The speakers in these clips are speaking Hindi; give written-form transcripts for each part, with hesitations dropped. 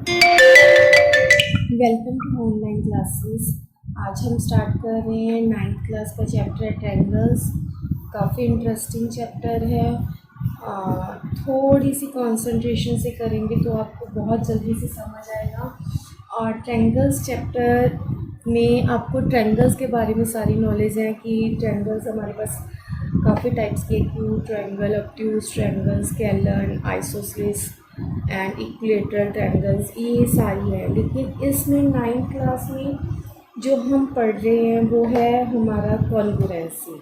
Welcome to online classes. आज हम स्टार्ट कर रहे हैं 9th क्लास का चैप्टर ट्रायंगल्स। काफ़ी इंटरेस्टिंग चैप्टर है। थोड़ी सी कंसंट्रेशन से करेंगे तो आपको बहुत जल्दी से समझ आएगा। और ट्रायंगल्स चैप्टर में आपको ट्रायंगल्स के बारे में सारी नॉलेज है कि ट्रायंगल्स हमारे पास काफ़ी टाइप्स के cube triangle, obtuse triangle, scalar, isosceles and equilateral triangles, ये सारी है। लेकिन इसमें 9th क्लास में जो हम पढ़ रहे हैं वो है हमारा कॉन्ग्रुएंसी।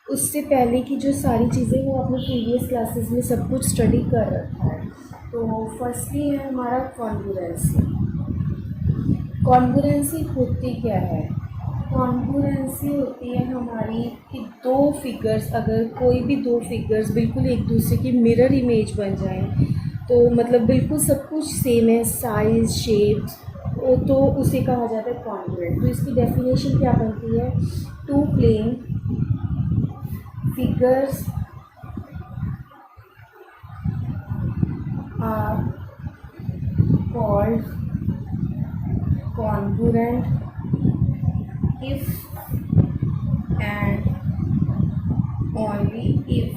उससे पहले की जो सारी चीज़ें वो आपने प्रीवियस क्लासेस में सब कुछ स्टडी कर रखा है। तो फर्स्टली है हमारा कॉन्ग्रुएंसी। कॉन्ग्रुएंसी होती क्या है? कॉन्ग्रुएंसी होती है हमारी कि दो फिगर्स, अगर कोई भी दो फिगर्स बिल्कुल एक दूसरे की मिरर इमेज बन जाएं, तो मतलब बिल्कुल सब कुछ सेम है, साइज, शेप, तो उसे कहा जाता है कॉन्ग्रुएंट। तो इसकी डेफिनेशन क्या बनती है? Two plane figures are called congruent if and only if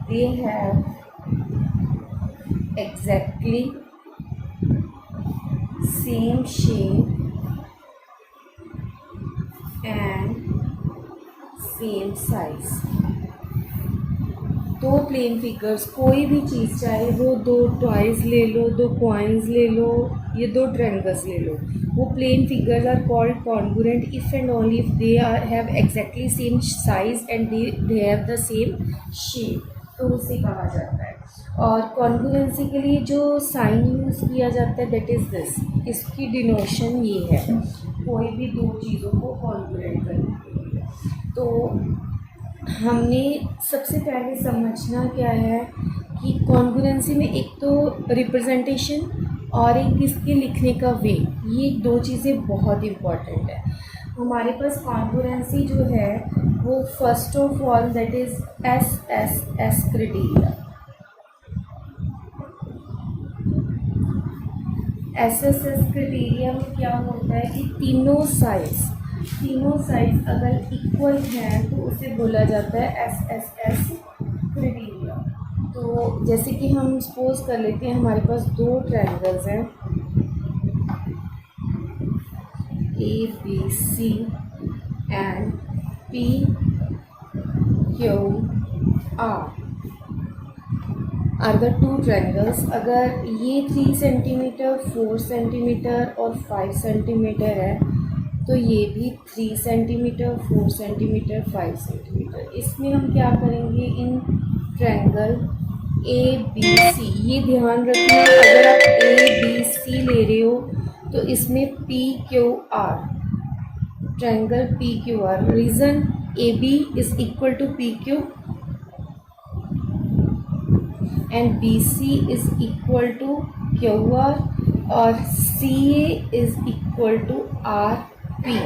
they have exactly same shape and same size। दो प्लेन फिगर्स, कोई भी चीज़, चाहे वो दो टॉयज़ ले लो, दो कॉइन्स ले लो, ये दो ट्रायंगल्स ले लो, वो plane figures are called congruent if and only if they are have exactly same size and they have the same shape, तो उसे कहा जाता है। और कॉन्ग्रुएंसी के लिए जो साइन यूज़ किया जाता है दैट इज़ दिस, इसकी डिनोशन ये है कोई भी दो चीज़ों को कॉन्ग्रुएंट करने के लिए। तो हमने सबसे पहले समझना क्या है कि कॉन्ग्रुएंसी में एक तो रिप्रेजेंटेशन और एक इसके लिखने का वे, ये दो चीज़ें बहुत इम्पॉर्टेंट है। हमारे पास कॉन्ग्रुएंसी जो है वो first of all that is S criteria. S criteria में क्या होता है कि तीनों साइज अगर इक्वल हैं तो उसे बोला जाता है एस क्राइटेरिया। तो जैसे कि हम सपोज कर लेते हैं हमारे पास दो ट्रायंगल्स हैं A B C and P Q R the two triangles. अगर ये 3 सेंटीमीटर, 4 सेंटीमीटर और 5 सेंटीमीटर है तो ये भी 3 सेंटीमीटर, 4 सेंटीमीटर, 5 सेंटीमीटर। इसमें हम क्या करेंगे, इन ट्रायंगल ए बी सी, ये ध्यान रखना अगर आप ए बी सी ले रहे हो तो इसमें P Q R, triangle P Q R, reason A B is equal to P Q and B C is equal to Q R और C A is equal to R P.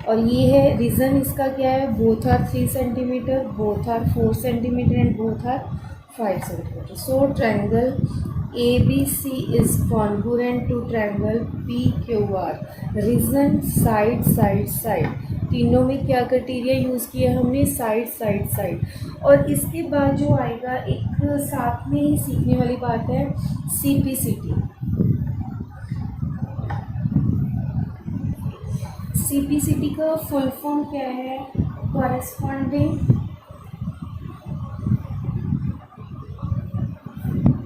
और ये है रीज़न इसका क्या है, both are 3 centimetre, both are 4 centimetre and both are 5 centimetre. So triangle A B C is congruent to triangle P Q R. Reason side side side, तीनों में क्या क्राइटेरिया यूज़ किया हमने, साइड साइड साइड। और इसके बाद जो आएगा एक साथ में ही सीखने वाली बात है सीपीसीटी। सीपीसीटी का फुल फॉर्म क्या है, corresponding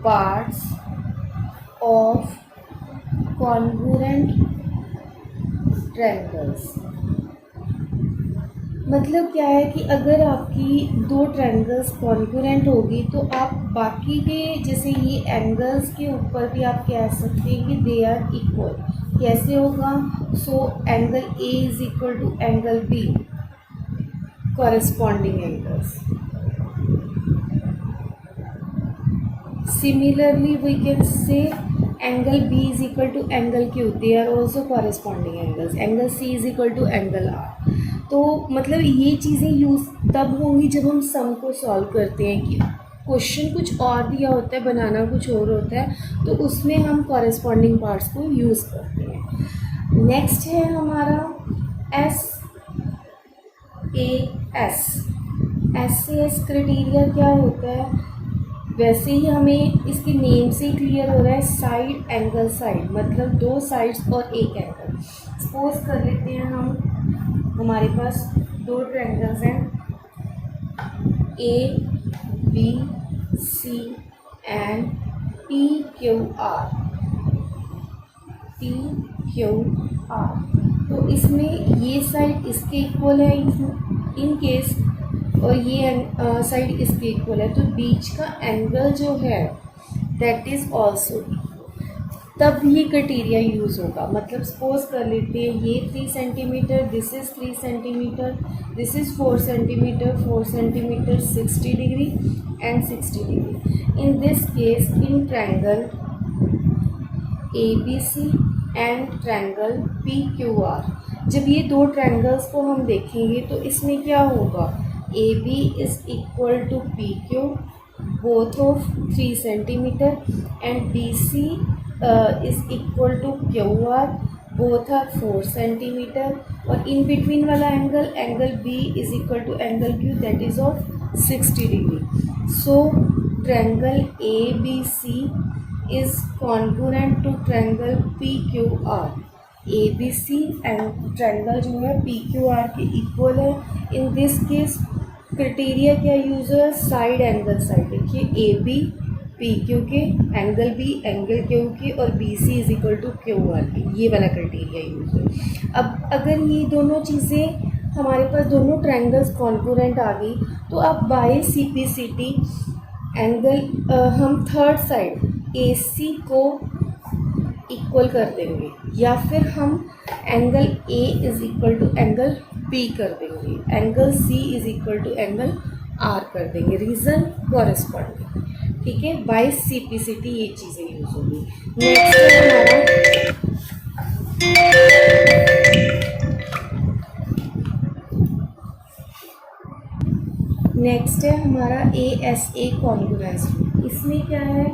parts of congruent triangles. मतलब क्या है कि अगर आपकी दो ट्रायंगल्स कॉन्ग्रुएंट होगी तो आप बाकी के, जैसे ये एंगल्स के ऊपर भी आप कह सकते हैं कि दे आर इक्वल। कैसे होगा? So angle A is equal to angle B, corresponding angles. Similarly we can say angle B is equal to angle Q, they are also corresponding angles. Angle C is equal to angle R. तो मतलब ये चीज़ें यूज़ तब होंगी जब हम सम को सॉल्व करते हैं कि क्वेश्चन कुछ और दिया होता है, बनाना कुछ और होता है, तो उसमें हम कॉरेस्पॉन्डिंग पार्ट्स को यूज़ करते हैं। नेक्स्ट है हमारा SAS क्राइटेरिया क्या होता है? वैसे ही हमें इसके नेम से ही क्लियर हो रहा है, साइड एंगल साइड, मतलब दो साइड्स और एक एंगल। सपोज कर लेते हैं हम, हमारे पास दो ट्रायंगल्स हैं ABC एंड PQR। तो इसमें ये साइड इसके इक्वल है इन केस, और ये साइड इसके इक्वल है, तो बीच का एंगल जो है दैट इज़ ऑल्सो, तब ये क्राइटेरिया यूज़ होगा। मतलब सपोज कर लेते हैं ये 3 centimetre, this is 3 centimetre, this is 4 centimetre, 4 centimetre, 60 degree and 60 degree. In this case in triangle ABC and triangle PQR, जब ये दो ट्रायंगल्स को हम देखेंगे तो इसमें क्या होगा, AB is equal to PQ both of 3 centimetre and BC is equal to QR both are 4 centimetre, और इन बिटवीन वाला angle B is equal to angle Q that is of 60 degree. So triangle ABC is congruent to triangle PQR। ABC and triangle जो है PQR के इक्वल है। इन दिस केस क्राइटेरिया क्या यूज़ है, साइड एंगल साइड। देखिए AB PQ के, एंगल B एंगल Q के, और BC is equal to QR के, ये वाला क्राइटेरिया यूज़ है। अब अगर ये दोनों चीज़ें हमारे पास दोनों ट्रायंगल्स कॉन्ग्रुएंट आ गई, तो अब बाय CPCT एंगल हम थर्ड साइड AC को इक्वल कर देंगे, या फिर हम angle A is equal to angle B कर देंगे, angle C is equal to angle R कर देंगे, रीज़न कॉरेस्पॉन्डिंग। ठीक है, बाय CPCT ये चीज़ें यूज़ होगी। नेक्स्ट है हमारा ASA कॉन्ग्रुएंस। इसमें क्या है,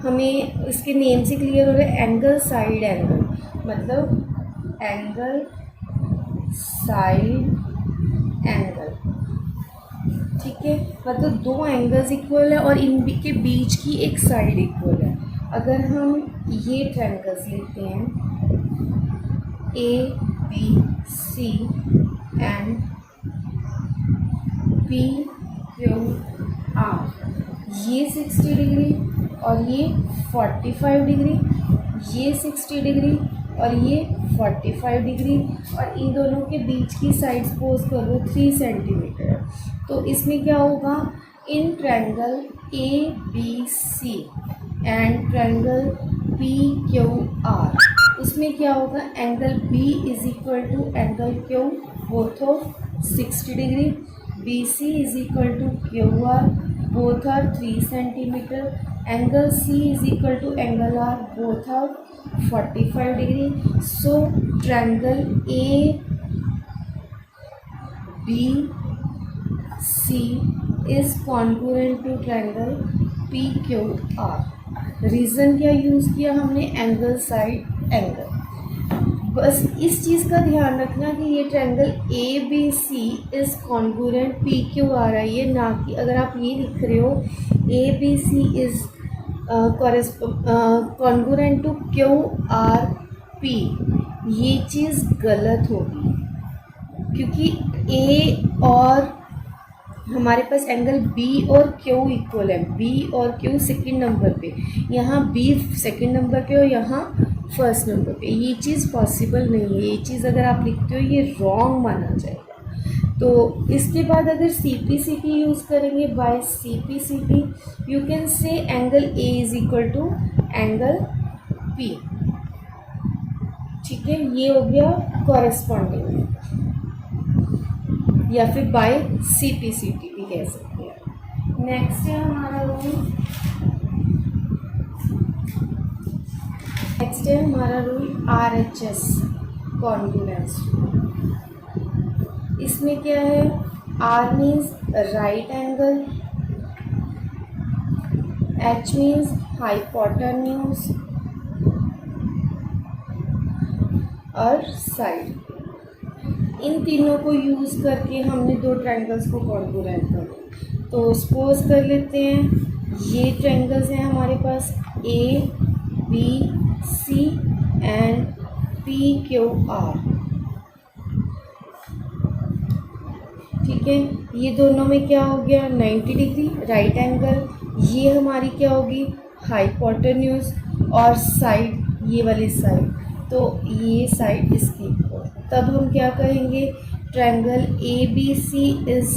हमें इसके नेम से क्लियर हो रहा है, एंगल साइड एंगल, मतलब एंगल साइड एंगल। ठीक है, मतलब दो एंगल्स इक्वल है और इनके बीच की एक साइड इक्वल है। अगर हम ये ट्रायंगल्स लेते हैं ABC एंड PQR, ये 60 डिग्री और ये 45 डिग्री, ये 60 डिग्री और ये 45 डिग्री, और इन दोनों के बीच की साइड सपोज करो 3 सेंटीमीटर। तो इसमें क्या होगा, in triangle ABC and triangle PQR, उसमें क्या होगा, angle B is equal to angle Q both of 60 degree, BC is equal to QR both are 3 centimeter, angle C is equal to angle R both are 45 degree. So triangle ABC is congruent to triangle PQR। Reason क्या यूज़ किया हमने, एंगल साइड एंगल। बस इस चीज़ का ध्यान रखना कि ये triangle ABC is congruent PQR है, ये ना कि अगर आप ये लिख रहे हो ABC is congruent to QRP, ये चीज़ गलत होगी, क्योंकि A और हमारे पास एंगल B और Q इक्वल है, B और Q सेकंड नंबर पे, यहाँ B सेकंड नंबर पे और यहाँ फर्स्ट नंबर पे, ये चीज़ पॉसिबल नहीं है। ये चीज़ अगर आप लिखते हो ये रॉन्ग माना जाएगा। तो इसके बाद अगर CPCT यूज़ करेंगे, by CPCT you can say angle A is equal to angle P। ठीक है, ये हो गया कॉरेस्पॉन्डिंग, या फिर बाय CPCT भी कह सकते हैं। नेक्स्ट है हमारा रूल, नेक्स्ट है हमारा रूल RHS कॉन्ग्रुएंस। इसमें क्या है, R means right angle, H means hypotenuse और साइड। इन तीनों को यूज़ करके हमने दो ट्रायंगल्स को कॉन्ग्रुएंट करना। तो सपोज कर लेते हैं ये ट्रायंगल्स हैं हमारे पास A B C and P Q R. ठीक है, ये दोनों में क्या हो गया 90 डिग्री राइट एंगल। ये हमारी क्या होगी हाइपोटेन्यूज और साइड ये वाली साइड, तो ये साइड इसकी। तब हम क्या कहेंगे triangle A B C is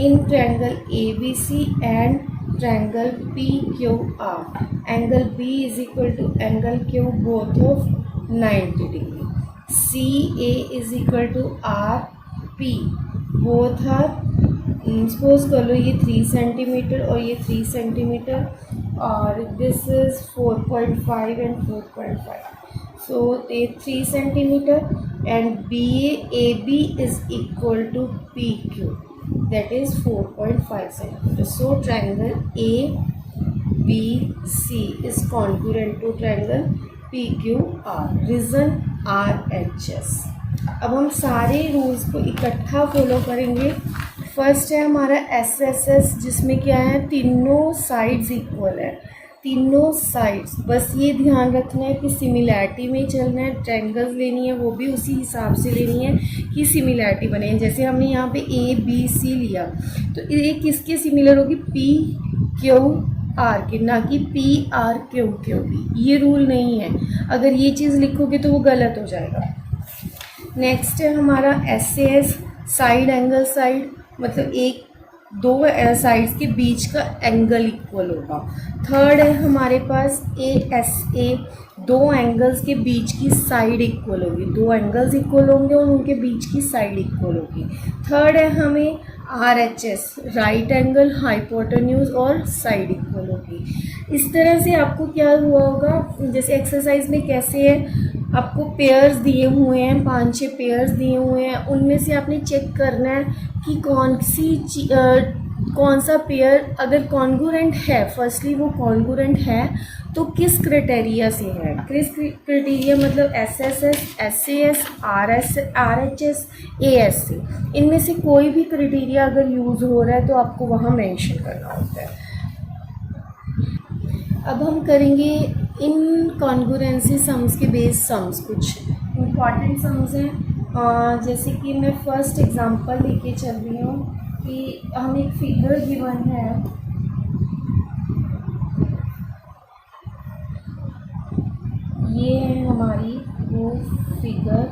in triangle A B C and triangle P Q R angle B is equal to angle Q both of 90 degree. C A is equal to R P both are suppose कर लो ये 3 सेंटीमीटर और ये 3 सेंटीमीटर और this is 4.5 and 4.5। So a 3 centimeter and AB is equal to PQ, that is 4.5 centimeter. So triangle ABC is congruent to triangle PQR. Reason RHS. अब हम सारे रूल्स को इकट्ठा फॉलो करेंगे। फर्स्ट है हमारा SSS जिसमें क्या है तीनों साइड्स इक्वल है, तीनों साइड्स। बस ये ध्यान रखना है कि सिमिलैरिटी में चलना है, ट्रायंगल्स लेनी है वो भी उसी हिसाब से लेनी है कि सिमिलैरिटी बने। जैसे हमने यहाँ पे ए बी सी लिया तो ये किसके सिमिलर होगी पी क्यू आर के, ना कि पी आर क्यू के होगी। ये रूल नहीं है, अगर ये चीज़ लिखोगे तो वो गलत हो जाएगा। नेक्स्ट है हमारा SAS साइड एंगल साइड, मतलब एक दो साइड्स के बीच का एंगल इक्वल होगा। थर्ड है हमारे पास ASA दो एंगल्स के बीच की साइड इक्वल होगी, दो एंगल्स इक्वल होंगे और उनके बीच की साइड इक्वल होगी। थर्ड है हमें RHS राइट एंगल हाइपोटेन्यूज और साइड इक्वल होगी। इस तरह से आपको क्या हुआ होगा, जैसे एक्सरसाइज में कैसे है आपको पेयर्स दिए हुए हैं, 5-6 पेयर्स दिए हुए हैं, उनमें से आपने चेक करना है कि कौन सा पेयर अगर कॉन्ग्रुएंट है, फर्स्टली वो कॉन्ग्रुएंट है तो किस क्राइटेरिया से है। किस क्राइटेरिया मतलब SSS SAS RHS ASA, इनमें से कोई भी क्राइटेरिया अगर यूज़ हो रहा है तो आपको वहाँ मेंशन करना होता है। अब हम करेंगे इन कॉन्ग्रुएंसी सम्स के बेस सम्स, कुछ इम्पॉर्टेंट सम्स हैं। जैसे कि मैं फर्स्ट एग्जांपल लेके चल रही हूँ कि हम एक फिगर गिवन है, ये है हमारी वो फिगर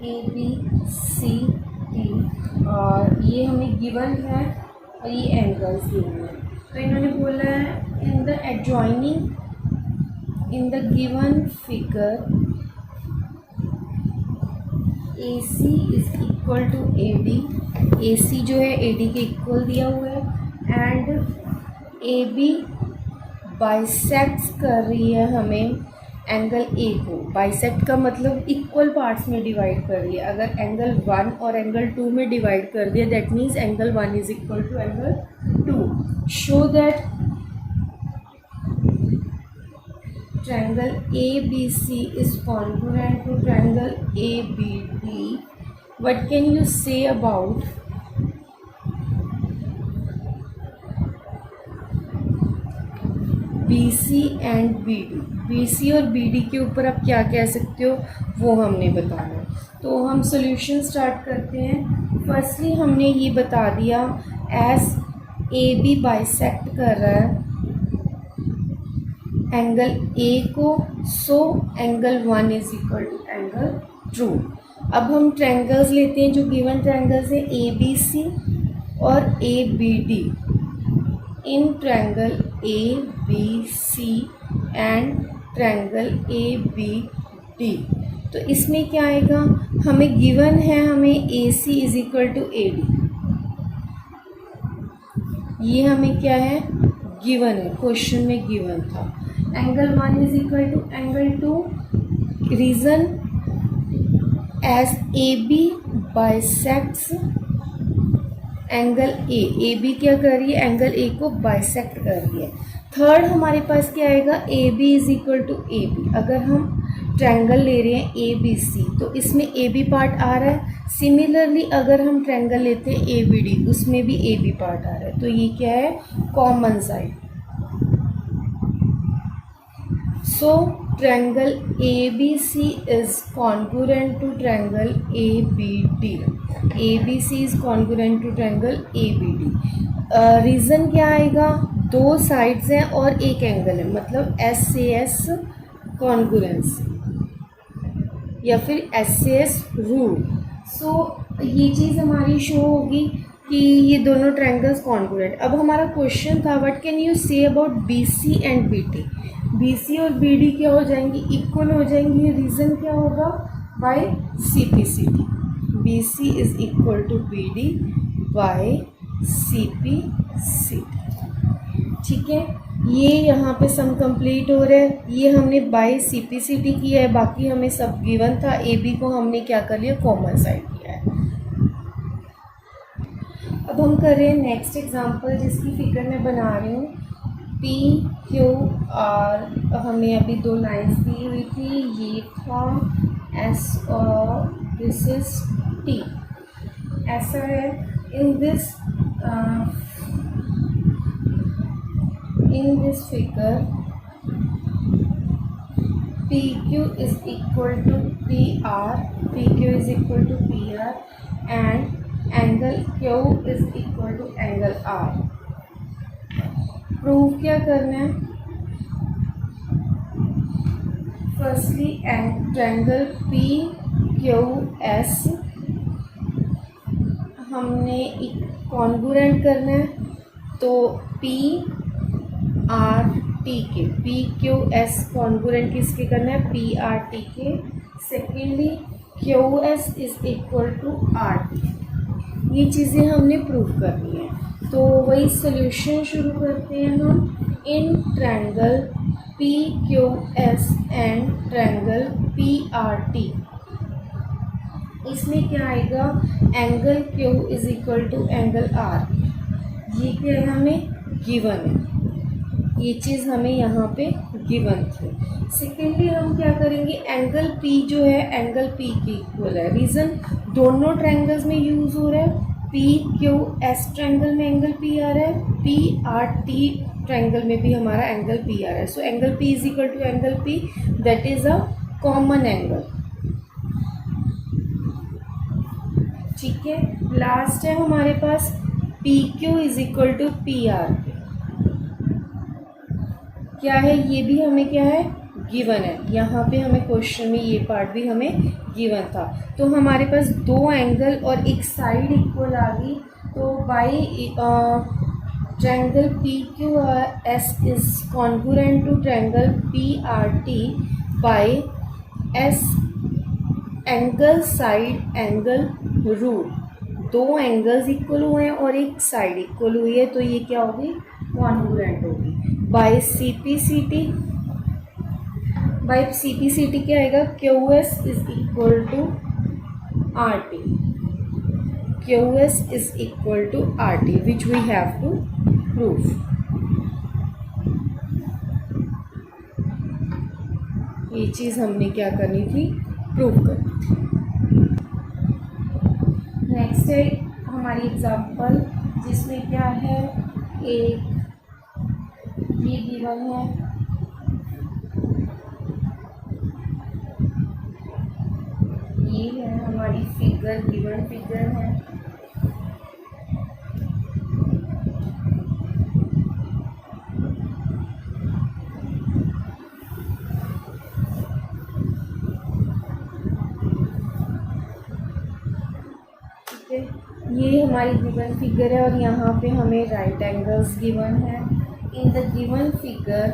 ABCD और ये हमें गिवन है और ये एंगल्स दिए हैं। तो इन्होंने बोला है in the adjoining in the given figure AC is equal to AD, AC जो है AD के इक्वल दिया हुआ है एंड AB बाइसेक्ट्स कर रही है हमें एंगल A को। बाइसेक्ट का मतलब इक्वल पार्ट्स में डिवाइड कर रही है। अगर एंगल 1 और एंगल 2 में डिवाइड कर दिया that means angle 1 is equal to angle 2। Show that triangle ABC is congruent to triangle ABD. What can you say about BC and BD? BC और BD के ऊपर आप क्या कह सकते हो वो हमने बताना। तो हम सॉल्यूशन स्टार्ट करते हैं। फर्स्टली हमने ये बता दिया एस AB बाइसेक्ट कर रहा है एंगल A को, so angle 1 is equal to angle 2। अब हम ट्रायंगल्स लेते हैं जो गिवन ट्रायंगल्स हैं ABC और ABD in triangle ABC and triangle ABD। तो इसमें क्या आएगा, हमें गिवन है हमें AC is equal to AD, ये हमें क्या है गिवन है, क्वेश्चन में गिवन था। Angle 1 is equal to angle 2, reason as AB bisects angle A B क्या कर रही है, एंगल ए को बाइसेक्ट कर रही है। थर्ड हमारे पास क्या आएगा, A B is equal to A B. अगर हम ट्रायंगल ले रहे हैं ए बी सी तो इसमें ए बी पार्ट आ रहा है। सिमिलरली अगर हम ट्रायंगल लेते हैं ए बी डी उसमें भी ए बी पार्ट आ रहा है, तो ये क्या है, common side. So triangle A B C is congruent to triangle A B D. A B C is congruent to triangle A B D. Reason क्या आएगा, दो साइड्स हैं और एक एंगल है, मतलब एस से एस कॉन्ग्रुएंस या फिर एस से एस रूल। सो ये चीज़ हमारी शो होगी कि ये दोनों ट्रायंगल्स कॉन्ग्रुएंट। अब हमारा क्वेश्चन था what can you say about B C and B T. B C और बी डी क्या हो जाएंगी, इक्वल हो जाएंगी। रीज़न क्या होगा, by C P C T. B C is equal to B D by C P C T. ठीक है, ये यहाँ पे सम कंप्लीट हो रहा है। ये हमने by C P C T किया है, बाकी हमें सब गिवन था। ए बी को हमने क्या कर लिया, कॉमन साइड किया है। अब हम कर रहे हैं नेक्स्ट एग्जांपल, जिसकी फिगर मैं बना रही हूँ। पी क्यू आर, हमें अभी दो लाइंस दी हुई थी, ये था एस और दिस इज टी। ऐसा है, in this figure P Q is equal to P R, P Q is equal to P R and angle Q is equal to angle R. Prove क्या करना है, firstly triangle P Q S हमने कॉन्ग्रुएंट करना है, तो पी आर टी के, पी क्यू एस कॉन्ग्रुएंट किसके करना है, पी आर टी के। Secondly Q S is equal to R T. ये चीज़ें हमने प्रूव करनी है, तो वही सॉल्यूशन शुरू करते हैं हम। In triangle P Q S and triangle P R T, इसमें क्या आएगा, angle Q is equal to angle R. ये क्या है, हमें गिवन है, ये चीज़ हमें यहाँ पे गिवन थी। सेकेंडली हम क्या करेंगे, एंगल पी जो है एंगल पी की इक्वल है। रीज़न दोनों ट्रायंगल्स में यूज़ हो रहा है। पी क्यू एस ट्रायंगल में एंगल पी आ रहा है, पी आर टी ट्रायंगल में भी हमारा एंगल पी आ रहा है। So angle P is equal to angle P, that is a common angle. ठीक है, लास्ट है हमारे पास P Q is equal to P R. क्या है, ये भी हमें क्या है, गिवन है। यहाँ पे हमें क्वेश्चन में ये पार्ट भी हमें गिवन था। तो हमारे पास दो एंगल और एक साइड इक्वल आ गई, तो by triangle P Q S is congruent to triangle P R T by S angle side angle rule. दो एंगल्स इक्वल हुए हैं और एक साइड इक्वल हुई है, तो ये क्या होगी, कॉन्ग्रुएंट होगी। By C P C T, by C P C T क्या आएगा, Q S is equal to R T. Q S is equal to R T which we have to prove. ये चीज़ हमने क्या करनी थी, प्रूव करनी थी। नेक्स्ट है हमारी एग्जांपल, जिसमें क्या है, एक ये गिवन है, ये है हमारी फिगर, गिवन फिगर है। ठीक है, ये हमारी गिवन फिगर है और यहाँ पे हमें राइट एंगल्स गिवन है। In the given figure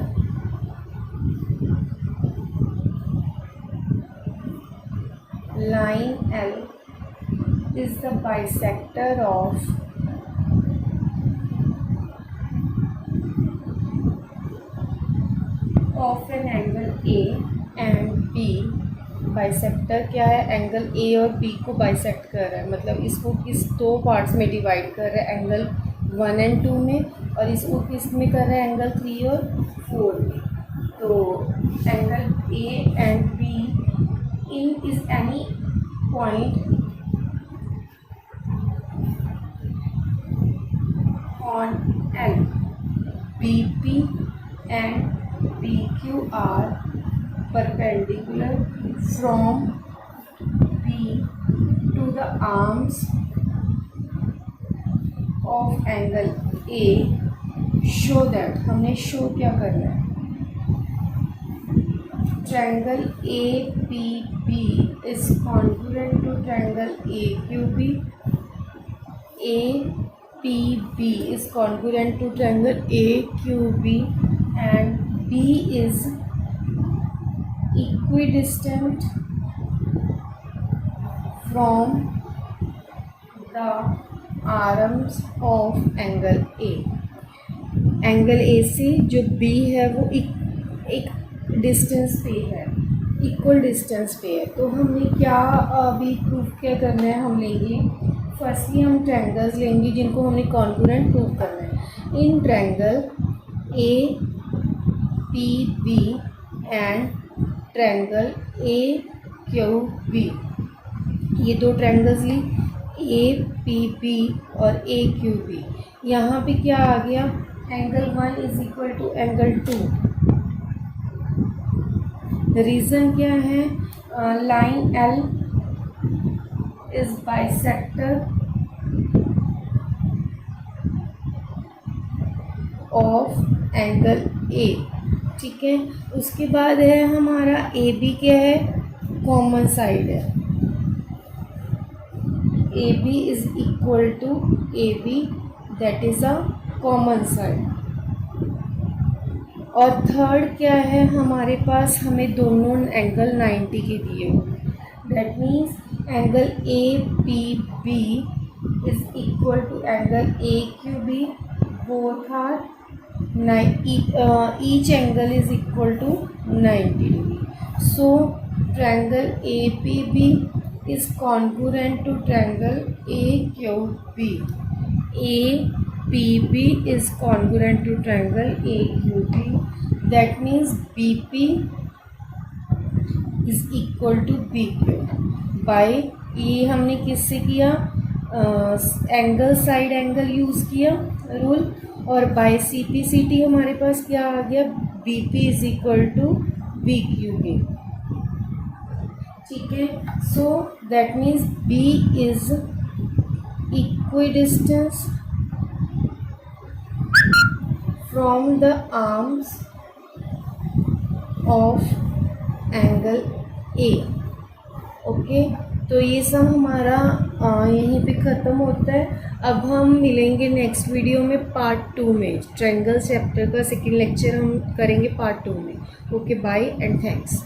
line L is the bisector of an angle A and B bisector क्या है, एंगल ए और बी को बाइसेक्ट कर रहा है, मतलब इसको किस दो पार्ट्स में डिवाइड कर रहा है, एंगल 1 और 2 में, और इसको किस में कर रहा है, एंगल 3 और 4 में। तो angle A and be in is any point on L. BP and PQ are perpendicular from B to the arms of angle A. Show that, हमने शो क्या करना है, triangle APB is congruent to triangle AQB. APB is congruent to triangle AQB and B is equidistant from the arms of angle A. Angle A से जो B है वो एक डिस्टेंस पे है, इक्वल डिस्टेंस पे है। तो हमने क्या अभी प्रूफ क्या करना है, हम लेंगे फर्स्टली हम ट्रायंगल्स लेंगे जिनको हमने कॉन्ग्रुएंट प्रूव करना है। In triangle A P B and triangle A Q B, ये दो ट्रायंगल्स ली, ए पी बी और ए क्यू बी। यहाँ पे क्या आ गया, angle 1 is equal to angle 2। Reason क्या है, line L is bisector of angle A, ठीक है। उसके बाद है हमारा AB क्या है, कॉमन साइड है, AB is equal to AB, that is a common side. और थर्ड क्या है हमारे पास, हमें दोनों एंगल 90 के दिए हुए, that means angle APB is equal to angle AQB, both are each angle is equal to 90 degree. So triangle APB is congruent to triangle AQB. APB is congruent to triangle AQB. That means BP is equal to BQ. By ये हमने किससे किया, एंगल साइड एंगल यूज़ किया रूल, और बाय CPCT हमारे पास क्या आ गया, BP is equal to BQB, ठीक है। So that means B is equidistance from the arms of angle A। Okay, तो ये सब हमारा यहीं पे ख़त्म होता है। अब हम मिलेंगे नेक्स्ट वीडियो में पार्ट 2 में, ट्रायंगल चैप्टर का सेकंड लेक्चर हम करेंगे पार्ट 2 में। Okay, bye and thanks.